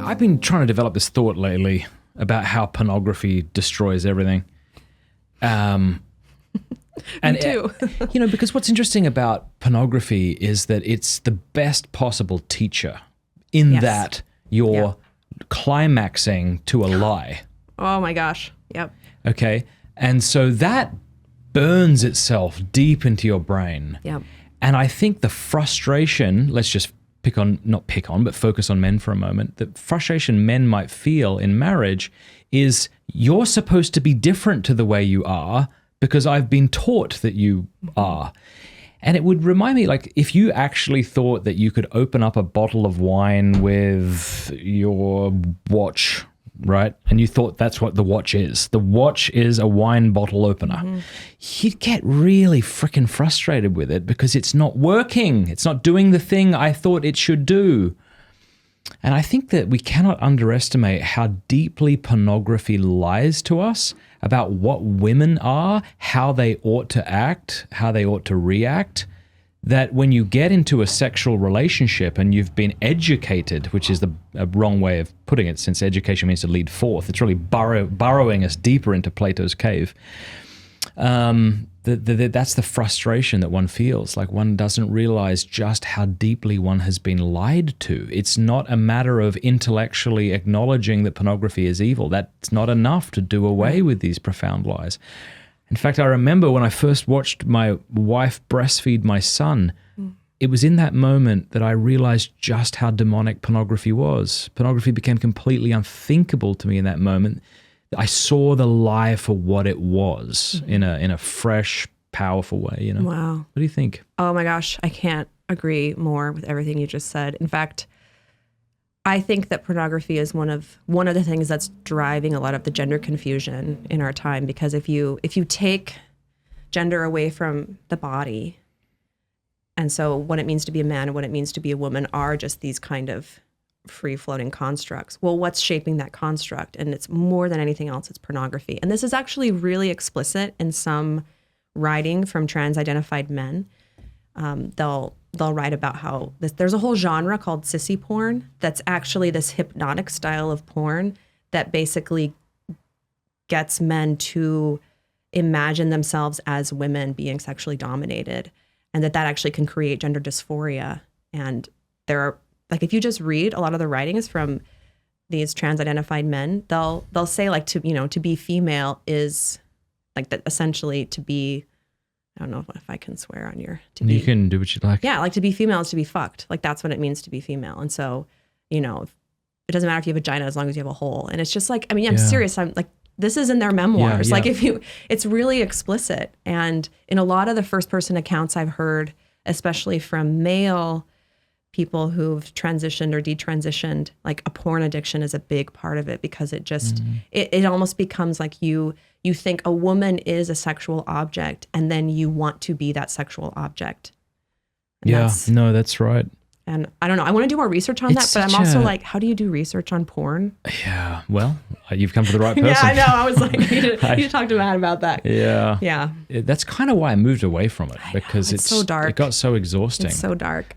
I've been trying to develop this thought lately about how pornography destroys everything. And Me too. because what's interesting about pornography is that it's the best possible teacher in that you're climaxing to a lie. Oh my gosh. Yep. Okay. And so that burns itself deep into your brain. Yep. And I think the frustration, let's just focus on men for a moment. The frustration men might feel in marriage is you're supposed to be different to the way you are because I've been taught that you are. And it would remind me, like, if you actually thought that you could open up a bottle of wine with your watch, right? And you thought that's what the watch is. The watch is a wine bottle opener. You'd get really freaking frustrated with it because it's not working. It's not doing the thing I thought it should do. And I think that we cannot underestimate how deeply pornography lies to us about what women are, how they ought to act, how they ought to react. That when you get into a sexual relationship and you've been educated, which is a wrong way of putting it since education means to lead forth, it's really burrowing us deeper into Plato's cave. That's the frustration that one feels, like one doesn't realize just how deeply one has been lied to. It's not a matter of intellectually acknowledging that pornography is evil. That's not enough to do away with these profound lies. In fact, I remember when I first watched my wife breastfeed my son, it was in that moment that I realized just how demonic pornography was. Pornography became completely unthinkable to me in that moment. I saw the lie for what it was in a fresh, powerful way, you know? Wow. What do you think? Oh my gosh, I can't agree more with everything you just said. In fact, I think that pornography is one of the things that's driving a lot of the gender confusion in our time, because if you take gender away from the body, and so what it means to be a man and what it means to be a woman are just these kind of free-floating constructs. Well, what's shaping that construct? And it's more than anything else, it's pornography. And this is actually really explicit in some writing from trans-identified men. They'll write about how there's a whole genre called sissy porn that's actually this hypnotic style of porn that basically gets men to imagine themselves as women being sexually dominated, and that actually can create gender dysphoria. And there are, like, if you just read a lot of the writings from these trans-identified men, they'll say, like, to be female is like that, essentially to be, I don't know if I can swear on your. You can do what you like. Yeah, like to be female is to be fucked. Like that's what it means to be female. And so, it doesn't matter if you have a vagina as long as you have a hole. And it's just like, I mean, I'm serious. I'm like, this is in their memoirs. Like it's really explicit. And in a lot of the first person accounts I've heard, especially from male people who've transitioned or detransitioned, like a porn addiction is a big part of it, because it just, it almost becomes like you think a woman is a sexual object and then you want to be that sexual object. And that's right. And I don't know, I want to do more research on that, but I'm also like, how do you do research on porn? Yeah, well, you've come to the right person. Yeah, I know. I was like, I need to talk to Matt about that. Yeah. Yeah. That's kind of why I moved away from it, because it's so dark. It got so exhausting. It's so dark.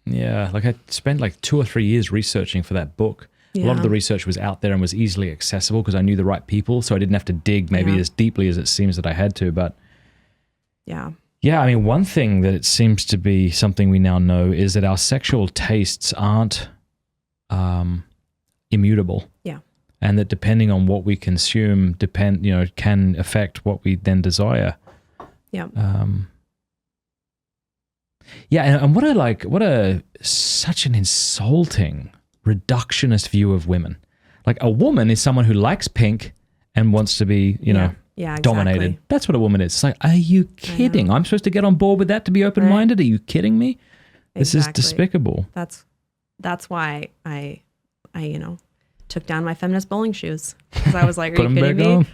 Yeah, like I spent like 2 or 3 years researching for that book. A lot of the research was out there and was easily accessible because I knew the right people, so I didn't have to dig maybe as deeply as it seems that I had to. But yeah, I mean, one thing that it seems to be something we now know is that our sexual tastes aren't immutable. Yeah, and that depending on what we consume, can affect what we then desire. Yeah. And what a such an insulting, reductionist view of women. Like, a woman is someone who likes pink and wants to be, dominated. Exactly. That's what a woman is. It's like, are you kidding? I'm supposed to get on board with that to be open-minded? Right. Are you kidding me? This is despicable. That's why I took down my feminist bowling shoes, because I was like, are you kidding me?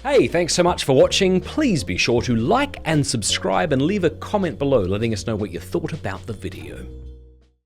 Hey, thanks so much for watching. Please be sure to like and subscribe and leave a comment below letting us know what you thought about the video.